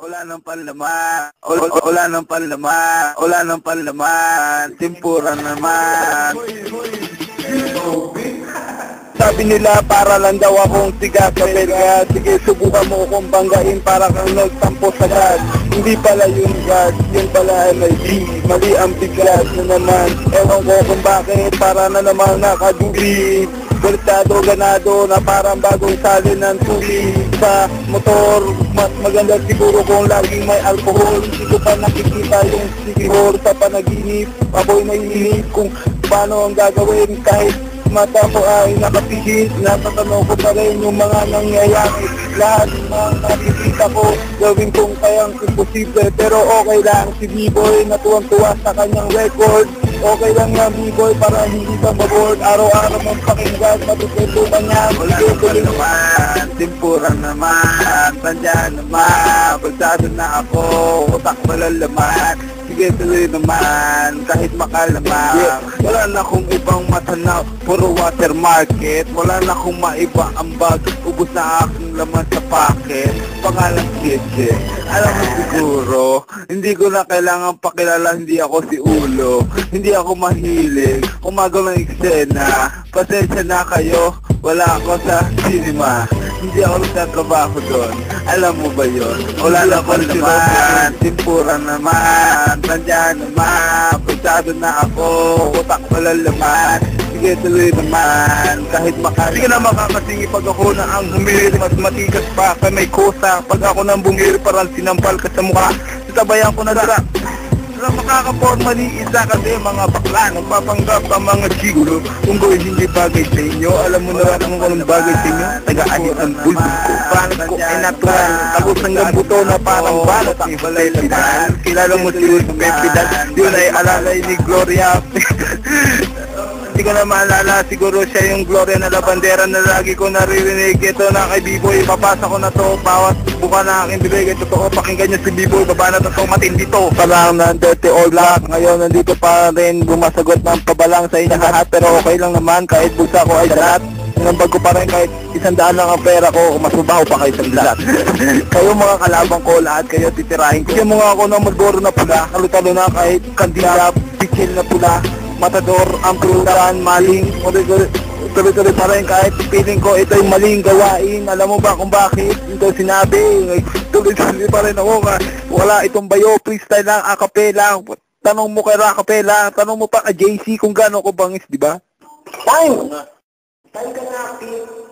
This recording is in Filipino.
Wala nang panlaman. Wala nang panlaman. Wala nang panlaman. Tempura naman. Sabi nila para lang daw akong sigat sa belga. Sige, subukan mo kung banggain para kang nagtampo sa gas. Hindi pala yun gas, yun pala MIB. Mali ang biglas na naman. Ewan ko kung bakit, para na naman nakaduli. Balitado, ganado na parang bagong sali ng tuli. Sa motor, mas maganda siguro kung laging may alcohol. Hindi ko pa nakikita yung sigihor sa panaginip. Ako'y naiinip kung paano ang gagawin kahit mata ko ay nakapihit. Natatanong ko pa rin yung mga nangyayari. Lahat ng nakikita ko gawin kong kayang imposible. Pero okay lang si B-Boy na tuwang-tuwa sa kanyang record. Okay lang nga B-Boy para hindi ka maboard. Araw-araw mong pakinggan, matututunan niya. Wala naman, tempura naman, tandyan naman. Pagsado na ako, utak malalaman. Sige, tuloy naman, kahit makalaman. Wala na akong ibang matanaw, puro water market. Wala na akong maiba ang bag, ubos na aking laman sa packet. Pangalang Ketse, alam mo siguro, hindi ko na kailangan pakilala, hindi ako si Ulo. Hindi ako mahilig, umaga ng eksena. Pasensya na kayo, wala ako sa cinema. Hindi ako nagtatrabaho doon. Alam mo ba yun? Wala na ako naman, tempura naman, tandyan naman, pagsado na ako, utak malalaman. Sige, tuloy naman, kahit makalaman. Sige na makakasingi pag ako na ang humili, mas matigas pa kay may kosa. Pag ako nang bumili, parang sinampal ka sa mukha, sitabayan ko na dara. Alam, makakaporma ni isa kasi mga bakla nagpapanggap ang mga siguro kung gawin hindi bagay sa inyo. Alam mo na lang kung anong bagay sa inyo. Taga-anit ang bulbul ko, paano ko ay natural. Tapos hanggang buto na parang balot ang balay laban. Kilala mo si Pepe Dan, yun ay alalay ni Gloria. Hindi ko na maalala, siguro siya yung Gloria na labandera na lagi ko naririnig. Ito na kay B-Boy, papasa ko na to, bawat buka na aking bibig. Totoo, pakinggan niyo si B-Boy, baba na to, matindi to. Parang ng dirty old black, ngayon nandito pa rin bumasagot ng pabalang sa inyo lahat. Pero okay lang naman, kahit bulsa ko ay dalat. Nambag ko pa rin kahit 100 lang ang pera ko, mas mabaho pa kayo sa lahat. Kayo mga kalabang ko, lahat kayo titirahin ko. Kaya mo nga ako ng Marlboro na pula, talo-talo na kahit kandila, pichil na pula. Matador, ang prutan, maling, tuloy-tuloy pa rin kahit feeling ko ito'y maling gawain. Alam mo ba kung bakit? Ito sinabi, tuloy-tuloy pa rin ako. Wala itong bayo, freestyle lang, acapella. Tanong mo kay Racapella, tanong mo pa kay JC kung gano'n ko bangis, di ba? Time! Time ka na, Pete.